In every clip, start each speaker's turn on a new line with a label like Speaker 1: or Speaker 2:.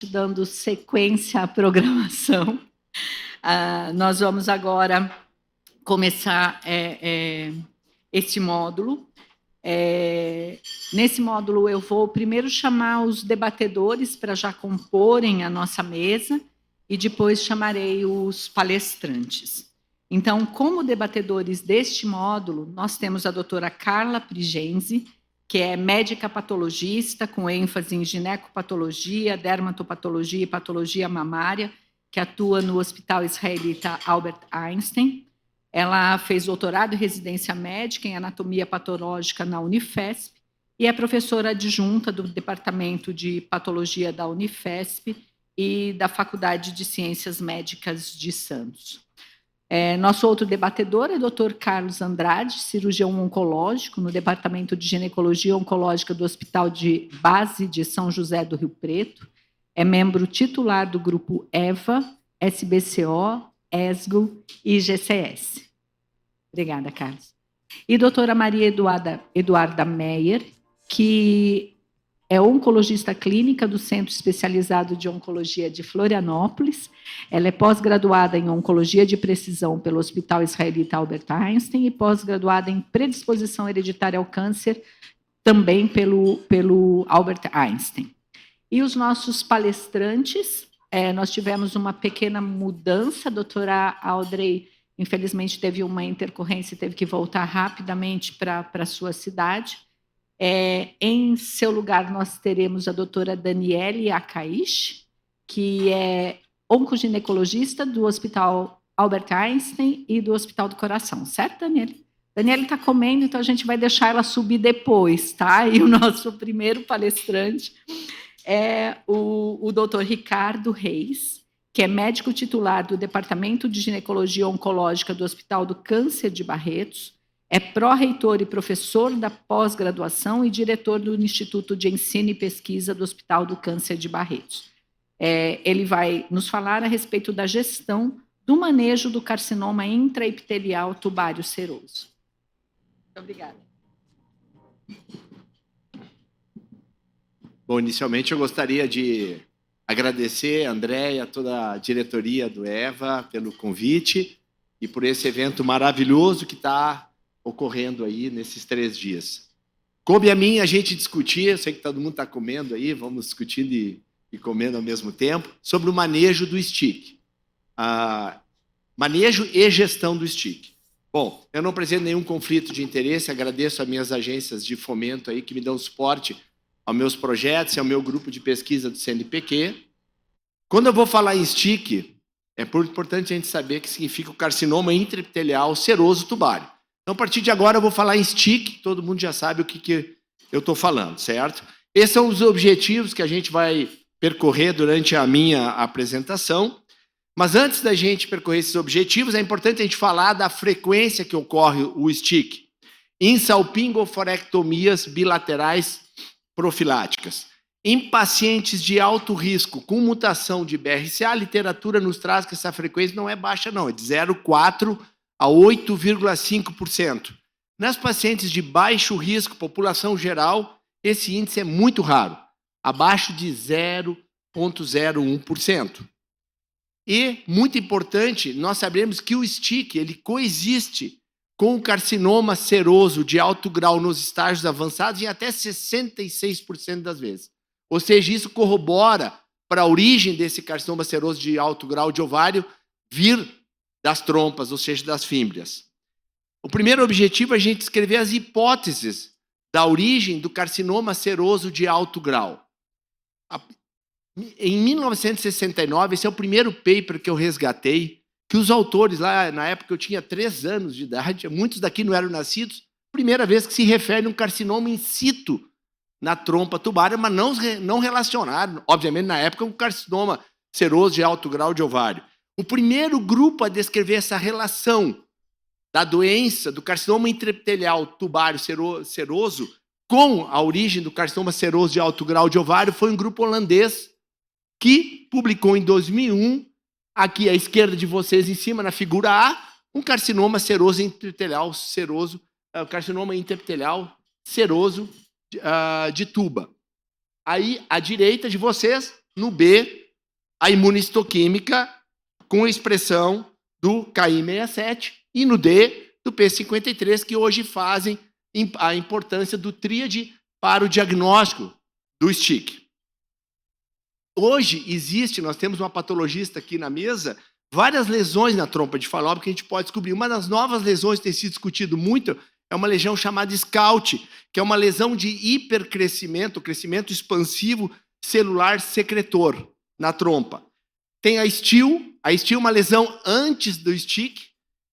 Speaker 1: Dando sequência à programação, nós vamos agora começar este módulo. Nesse módulo, eu vou primeiro chamar os debatedores para já comporem a nossa mesa e depois chamarei os palestrantes. Então, como debatedores deste módulo, nós temos a doutora Carla Prigenzi, que é médica patologista, com ênfase em ginecopatologia, dermatopatologia e patologia mamária, que atua no Hospital Israelita Albert Einstein. Ela fez doutorado e residência médica em anatomia patológica na Unifesp e é professora adjunta do Departamento de Patologia da Unifesp e da Faculdade de Ciências Médicas de Santos. Nosso outro debatedor é o Dr. Carlos Andrade, cirurgião oncológico no Departamento de Ginecologia Oncológica do Hospital de Base de São José do Rio Preto. É membro titular do grupo EVA, SBCO, ESGO e GCS. Obrigada, Carlos. E doutora Maria Eduarda Meyer, que é oncologista clínica do Centro Especializado de Oncologia de Florianópolis. Ela é pós-graduada em Oncologia de Precisão pelo Hospital Israelita Albert Einstein e pós-graduada em Predisposição Hereditária ao Câncer, também pelo Albert Einstein. E os nossos palestrantes, nós tivemos uma pequena mudança. A doutora Audrey, infelizmente, teve uma intercorrência e teve que voltar rapidamente para a sua cidade. Em seu lugar, nós teremos a doutora Daniele Akaish, que é oncoginecologista do Hospital Albert Einstein e do Hospital do Coração. Certo, Daniele? Daniele está comendo, então a gente vai deixar ela subir depois, tá? E o nosso primeiro palestrante é o doutor Ricardo Reis, que é médico titular do Departamento de Ginecologia Oncológica do Hospital do Câncer de Barretos. É pró-reitor e professor da pós-graduação e diretor do Instituto de Ensino e Pesquisa do Hospital do Câncer de Barretos. Ele vai nos falar a respeito da gestão do manejo do carcinoma intraepitelial tubário seroso. Muito obrigada.
Speaker 2: Bom, inicialmente eu gostaria de agradecer a Andréia, toda a diretoria do EVA pelo convite e por esse evento maravilhoso que está ocorrendo aí nesses 3 dias. Coube a mim a gente discutir, eu sei que todo mundo está comendo aí, vamos discutindo e comendo ao mesmo tempo, sobre o manejo do STIC. Manejo e gestão do STIC. Bom, eu não apresento nenhum conflito de interesse, agradeço as minhas agências de fomento aí que me dão suporte aos meus projetos e ao meu grupo de pesquisa do CNPq. Quando eu vou falar em STIC, é importante a gente saber que significa o carcinoma intraepitelial seroso tubário. Então, a partir de agora, eu vou falar em STIC, todo mundo já sabe o que eu estou falando, certo? Esses são os objetivos que a gente vai percorrer durante a minha apresentação. Mas antes da gente percorrer esses objetivos, é importante a gente falar da frequência que ocorre o STIC em salpingoforectomias bilaterais profiláticas. Em pacientes de alto risco com mutação de BRCA, a literatura nos traz que essa frequência não é baixa, não, é de 0,4% a 8,5%. Nas pacientes de baixo risco, população geral, esse índice é muito raro, abaixo de 0,01%. E, muito importante, nós sabemos que o STIC ele coexiste com o carcinoma seroso de alto grau nos estágios avançados em até 66% das vezes. Ou seja, isso corrobora para a origem desse carcinoma seroso de alto grau de ovário vir das trompas, ou seja, das fímbrias. O primeiro objetivo é a gente descrever as hipóteses da origem do carcinoma seroso de alto grau. Em 1969, esse é o primeiro paper que eu resgatei, que os autores, lá na época eu tinha 3 anos de idade, muitos daqui não eram nascidos, primeira vez que se refere a um carcinoma in situ na trompa tubária, mas não relacionado, obviamente, na época, um carcinoma seroso de alto grau de ovário. O primeiro grupo a descrever essa relação da doença do carcinoma intraepitelial tubário seroso com a origem do carcinoma seroso de alto grau de ovário foi um grupo holandês que publicou em 2001, aqui à esquerda de vocês, em cima, na figura A, um carcinoma seroso intraepitelial seroso, carcinoma intraepitelial seroso de tuba. Aí, à direita de vocês, no B, a imunistoquímica com expressão do KI67 e no D, do P53, que hoje fazem a importância do tríade para o diagnóstico do STIC. Hoje existe, nós temos uma patologista aqui na mesa, várias lesões na trompa de Falópio que a gente pode descobrir. Uma das novas lesões que tem sido discutido muito é uma lesão chamada SCOUT, que é uma lesão de hipercrescimento, crescimento expansivo celular secretor na trompa. Tem a STIL é uma lesão antes do STIC,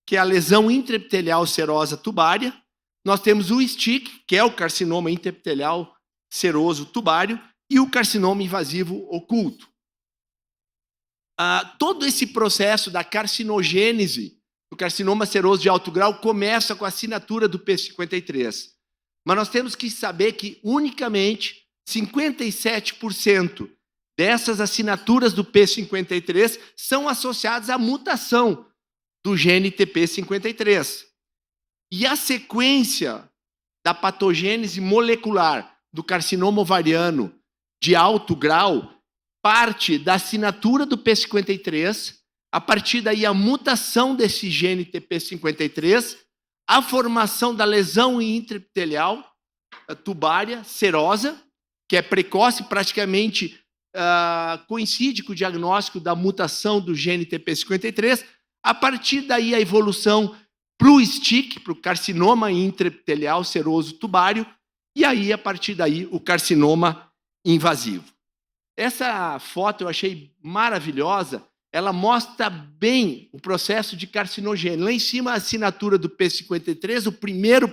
Speaker 2: que é a lesão intraepitelial serosa tubária. Nós temos o STIC, que é o carcinoma intraepitelial seroso tubário, e o carcinoma invasivo oculto. Todo esse processo da carcinogênese do carcinoma seroso de alto grau começa com a assinatura do P53. Mas nós temos que saber que unicamente 57% dessas assinaturas do P53 são associadas à mutação do gene TP53. E a sequência da patogênese molecular do carcinoma ovariano de alto grau parte da assinatura do P53, a partir daí a mutação desse gene TP53, a formação da lesão intraepitelial tubária serosa, que é precoce, praticamente coincide com o diagnóstico da mutação do gene TP53, a partir daí a evolução para o STIC, para o carcinoma intraepitelial seroso tubário, e aí, a partir daí, o carcinoma invasivo. Essa foto eu achei maravilhosa, ela mostra bem o processo de carcinogênese. Lá em cima, a assinatura do P53, o primeiro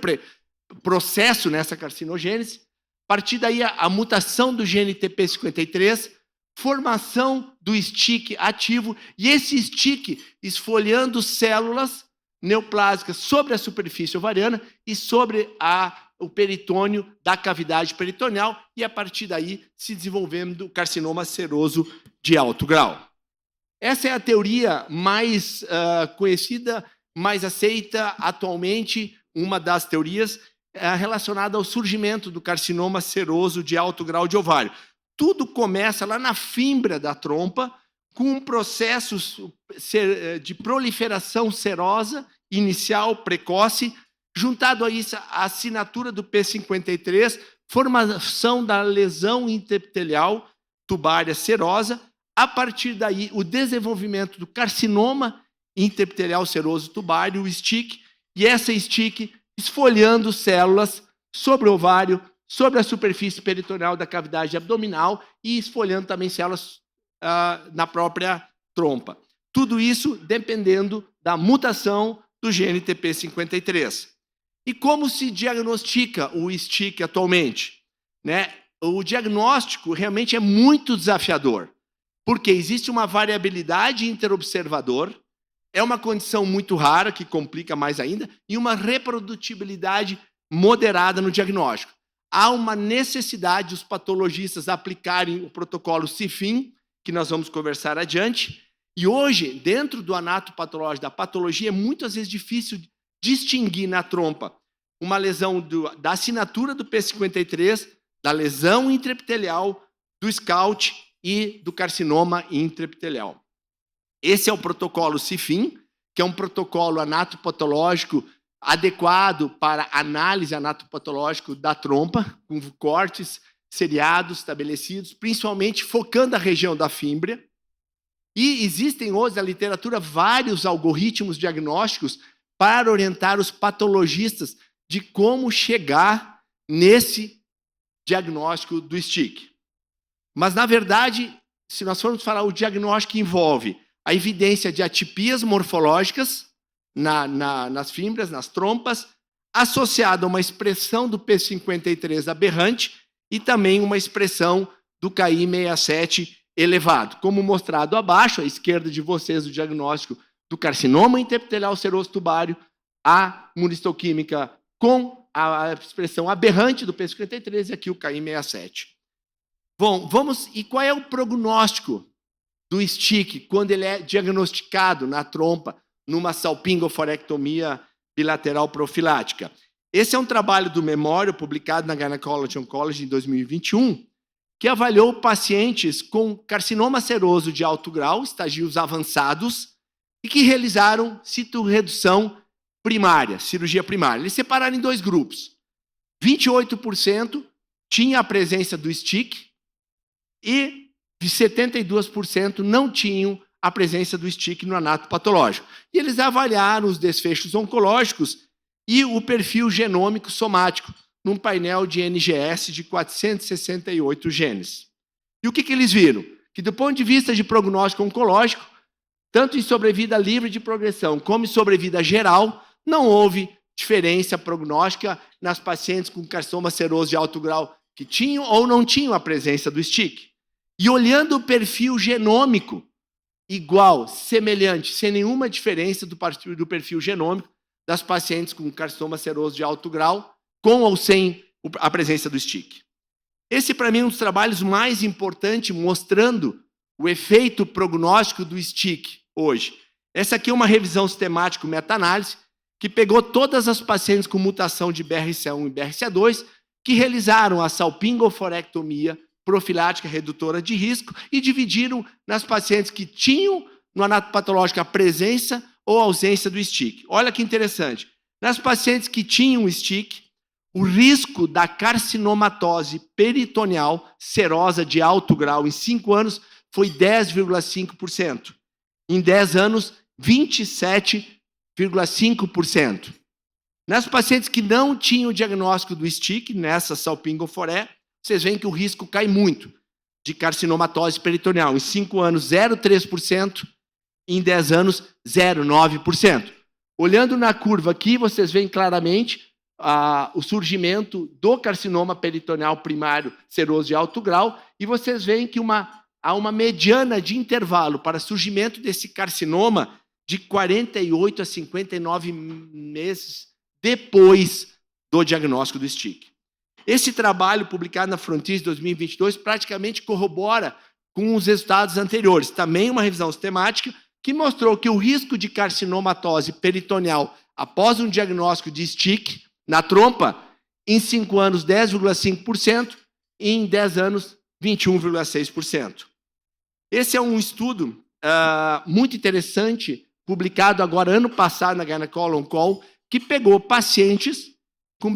Speaker 2: processo nessa carcinogênese. A partir daí, a mutação do gene TP53, formação do STIC ativo, e esse STIC esfoliando células neoplásicas sobre a superfície ovariana e sobre o peritônio da cavidade peritoneal, e a partir daí se desenvolvendo o carcinoma seroso de alto grau. Essa é a teoria mais conhecida, mais aceita atualmente, uma das teorias relacionada ao surgimento do carcinoma seroso de alto grau de ovário. Tudo começa lá na fímbria da trompa, com um processo de proliferação serosa inicial, precoce, juntado a isso a assinatura do P53, formação da lesão intraepitelial tubária serosa, a partir daí o desenvolvimento do carcinoma intraepitelial seroso tubário, o STIC, e essa STIC esfoliando células sobre o ovário, sobre a superfície peritoneal da cavidade abdominal e esfoliando também células na própria trompa. Tudo isso dependendo da mutação do gene TP53. E como se diagnostica o STIC atualmente? O diagnóstico realmente é muito desafiador, porque existe uma variabilidade interobservador, é uma condição muito rara, que complica mais ainda, e uma reprodutibilidade moderada no diagnóstico. Há uma necessidade dos patologistas aplicarem o protocolo CIFIN, que nós vamos conversar adiante, e hoje, dentro do anatopatológico da patologia, é muitas vezes difícil distinguir na trompa uma lesão da assinatura do P53, da lesão intraepitelial, do SCOUT e do carcinoma intraepitelial. Esse é o protocolo CIFIN, que é um protocolo anatopatológico adequado para análise anatopatológica da trompa, com cortes seriados estabelecidos, principalmente focando a região da fímbria. E existem hoje na literatura vários algoritmos diagnósticos para orientar os patologistas de como chegar nesse diagnóstico do STIC. Mas, na verdade, se nós formos falar, o diagnóstico envolve a evidência de atipias morfológicas nas fímbrias, nas trompas, associada a uma expressão do P53 aberrante e também uma expressão do KI67 elevado. Como mostrado abaixo, à esquerda de vocês, o diagnóstico do carcinoma intraepitelial seroso tubário, a imunistoquímica com a expressão aberrante do P53 e aqui o KI67. Bom, e qual é o prognóstico do STIC quando ele é diagnosticado na trompa numa salpingoforectomia bilateral profilática? Esse é um trabalho do Memorial, publicado na Gynecology Oncology em 2021, que avaliou pacientes com carcinoma seroso de alto grau, estadios avançados, e que realizaram citoredução primária, cirurgia primária. Eles separaram em 2 grupos. 28% tinha a presença do STIC e 72% não tinham a presença do STIC no anato patológico. E eles avaliaram os desfechos oncológicos e o perfil genômico somático num painel de NGS de 468 genes. E o que eles viram? Que do ponto de vista de prognóstico oncológico, tanto em sobrevida livre de progressão como em sobrevida geral, não houve diferença prognóstica nas pacientes com carcinoma seroso de alto grau que tinham ou não tinham a presença do STIC. E olhando o perfil genômico, igual, semelhante, sem nenhuma diferença do perfil genômico das pacientes com carcinoma seroso de alto grau, com ou sem a presença do STIC. Esse, para mim, é um dos trabalhos mais importantes, mostrando o efeito prognóstico do STIC hoje. Essa aqui é uma revisão sistemática meta-análise que pegou todas as pacientes com mutação de BRCA1 e BRCA2 que realizaram a salpingoforectomia profilática redutora de risco e dividiram nas pacientes que tinham no anato patológico a presença ou ausência do STIC. Olha que interessante. Nas pacientes que tinham STIC, o risco da carcinomatose peritoneal serosa de alto grau em 5 anos foi 10,5%. Em 10 anos, 27,5%. Nas pacientes que não tinham o diagnóstico do STIC, nessa salpingoforé, vocês veem que o risco cai muito de carcinomatose peritoneal. Em 5 anos, 0,3%. Em 10 anos, 0,9%. Olhando na curva aqui, vocês veem claramente o surgimento do carcinoma peritoneal primário seroso de alto grau, e vocês veem que há uma mediana de intervalo para surgimento desse carcinoma de 48 a 59 meses depois do diagnóstico do STIC. Esse trabalho, publicado na Frontiers 2022, praticamente corrobora com os resultados anteriores. Também uma revisão sistemática que mostrou que o risco de carcinomatose peritoneal após um diagnóstico de STIC na trompa, em 5 anos, 10,5%, e em 10 anos, 21,6%. Esse é um estudo muito interessante, publicado agora ano passado na Gynecology Oncology, que pegou pacientes com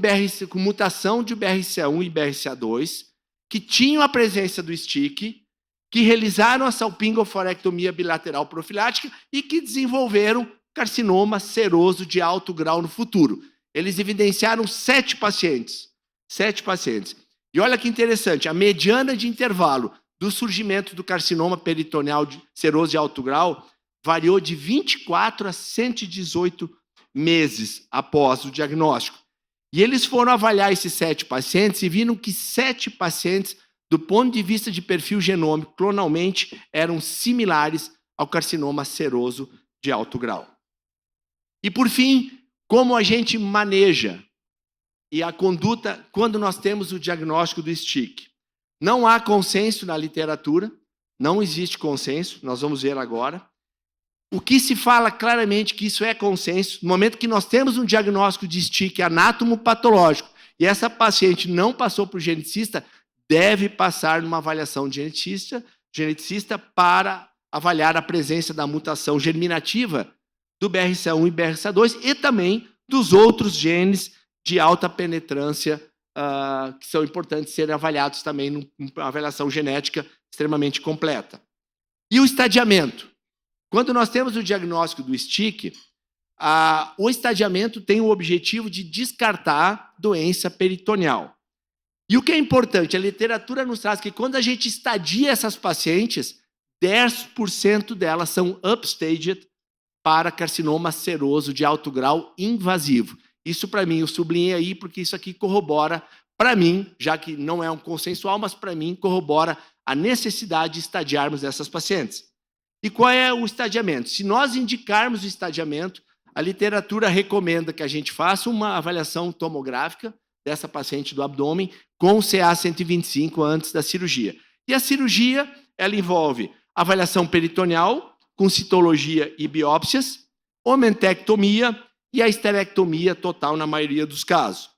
Speaker 2: mutação de BRCA1 e BRCA2, que tinham a presença do STIC, que realizaram a salpingoforectomia bilateral profilática e que desenvolveram carcinoma seroso de alto grau no futuro. Eles evidenciaram 7 pacientes. 7 pacientes. E olha que interessante, a mediana de intervalo do surgimento do carcinoma peritoneal seroso de alto grau variou de 24 a 118 meses após o diagnóstico. E eles foram avaliar esses 7 pacientes e viram que 7 pacientes, do ponto de vista de perfil genômico, clonalmente, eram similares ao carcinoma seroso de alto grau. E, por fim, como a gente maneja e a conduta quando nós temos o diagnóstico do STIC. Não há consenso na literatura, não existe consenso, nós vamos ver agora. O que se fala claramente que isso é consenso, no momento que nós temos um diagnóstico de STIC anatomopatológico e essa paciente não passou por geneticista, deve passar numa avaliação de geneticista para avaliar a presença da mutação germinativa do BRCA1 e BRCA2 e também dos outros genes de alta penetrância que são importantes serem avaliados também numa avaliação genética extremamente completa. E o estadiamento? Quando nós temos o diagnóstico do STIC, o estadiamento tem o objetivo de descartar doença peritoneal. E o que é importante, a literatura nos traz que quando a gente estadia essas pacientes, 10% delas são upstaged para carcinoma seroso de alto grau invasivo. Isso, para mim, eu sublinhei aí, porque isso aqui corrobora, para mim, já que não é um consensual, mas para mim corrobora a necessidade de estadiarmos essas pacientes. E qual é o estadiamento? Se nós indicarmos o estadiamento, a literatura recomenda que a gente faça uma avaliação tomográfica dessa paciente do abdômen com CA-125 antes da cirurgia. E a cirurgia, ela envolve avaliação peritoneal, com citologia e biópsias, omentectomia e a esterectomia total na maioria dos casos.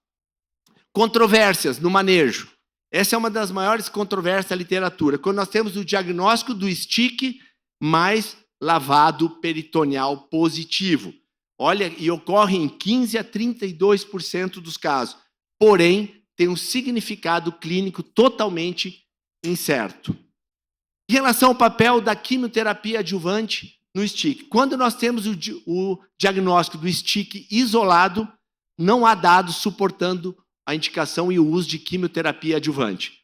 Speaker 2: Controvérsias no manejo. Essa é uma das maiores controvérsias da literatura, quando nós temos o diagnóstico do STIC mais lavado peritoneal positivo. Olha, e ocorre em 15 a 32% dos casos. Porém, tem um significado clínico totalmente incerto. Em relação ao papel da quimioterapia adjuvante no STIC, quando nós temos o diagnóstico do STIC isolado, não há dados suportando a indicação e o uso de quimioterapia adjuvante.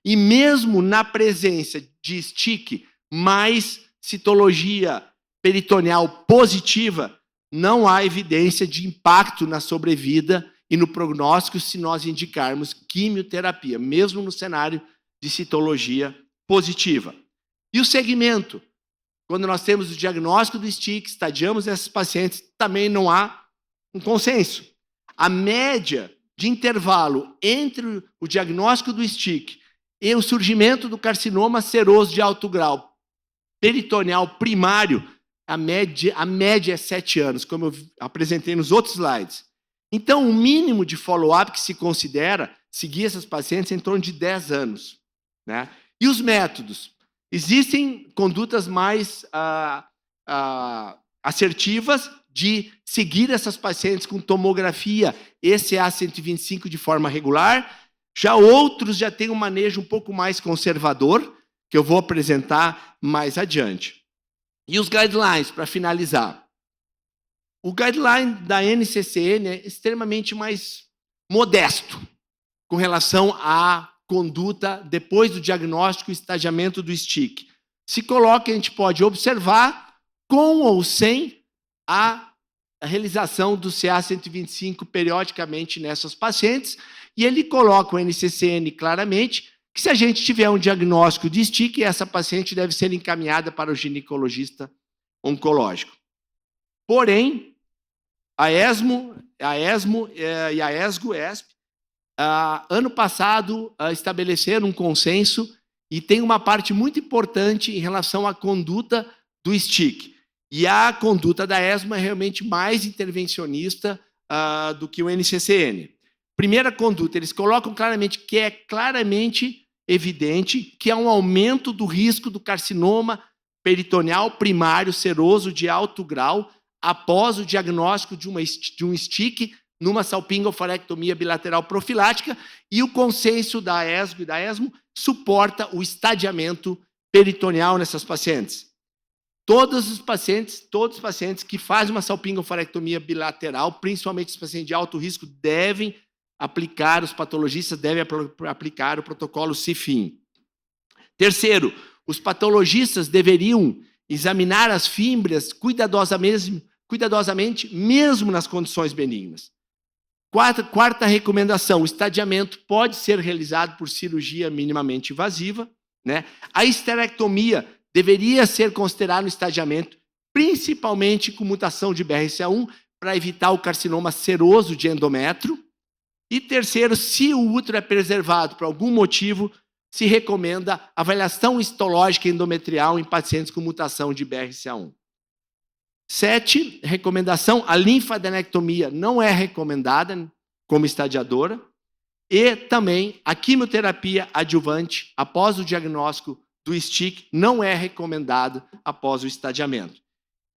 Speaker 2: E mesmo na presença de STIC mais citologia peritoneal positiva, não há evidência de impacto na sobrevida e no prognóstico se nós indicarmos quimioterapia, mesmo no cenário de citologia positiva. E o segmento? Quando nós temos o diagnóstico do STIC, estadiamos esses pacientes, também não há um consenso. A média de intervalo entre o diagnóstico do STIC e o surgimento do carcinoma seroso de alto grau peritoneal primário, a média é 7 anos, como eu apresentei nos outros slides. Então, o mínimo de follow-up que se considera seguir essas pacientes é em torno de 10 anos. Né? E os métodos? Existem condutas mais assertivas de seguir essas pacientes com tomografia ECA125 de forma regular. Já outros já têm um manejo um pouco mais conservador, que eu vou apresentar mais adiante. E os guidelines, para finalizar. O guideline da NCCN é extremamente mais modesto com relação à conduta depois do diagnóstico e estadiamento do STIC. Se coloca, a gente pode observar, com ou sem a realização do CA125 periodicamente nessas pacientes, e ele coloca o NCCN claramente que se a gente tiver um diagnóstico de STIC, essa paciente deve ser encaminhada para o ginecologista oncológico. Porém, a ESMO e a ESGO-ESP, ano passado, estabeleceram um consenso e tem uma parte muito importante em relação à conduta do STIC. E a conduta da ESMO é realmente mais intervencionista do que o NCCN. Primeira conduta, eles colocam claramente que é claramente evidente que há um aumento do risco do carcinoma peritoneal primário seroso de alto grau após o diagnóstico de um STIC numa salpingofarectomia bilateral profilática, e o consenso da ESGO e da ESMO suporta o estadiamento peritoneal nessas pacientes. Todos os pacientes que fazem uma salpingofarectomia bilateral, principalmente os pacientes de alto risco, devem aplicar, os patologistas devem aplicar o protocolo CIFIN. Terceiro, os patologistas deveriam examinar as fímbrias cuidadosamente, mesmo nas condições benignas. Quarta recomendação, o estadiamento pode ser realizado por cirurgia minimamente invasiva. Né? A esterectomia deveria ser considerada no estadiamento, principalmente com mutação de BRCA1, para evitar o carcinoma seroso de endométrio. E terceiro, se o útero é preservado por algum motivo, se recomenda avaliação histológica endometrial em pacientes com mutação de BRCA1. 7, recomendação, a linfadenectomia não é recomendada como estadiadora. E também a quimioterapia adjuvante após o diagnóstico do STIC não é recomendada após o estadiamento.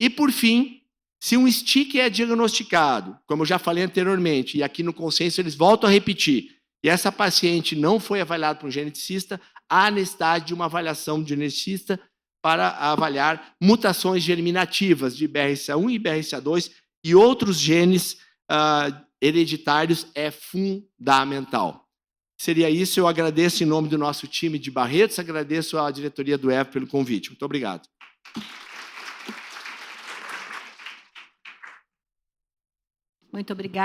Speaker 2: E por fim, se um STIC é diagnosticado, como eu já falei anteriormente, e aqui no consenso eles voltam a repetir, e essa paciente não foi avaliada por um geneticista, há necessidade de uma avaliação de geneticista para avaliar mutações germinativas de BRCA1 e BRCA2 e outros genes hereditários é fundamental. Seria isso, eu agradeço em nome do nosso time de Barretos, agradeço à diretoria do EF pelo convite. Muito obrigado.
Speaker 1: Muito obrigada.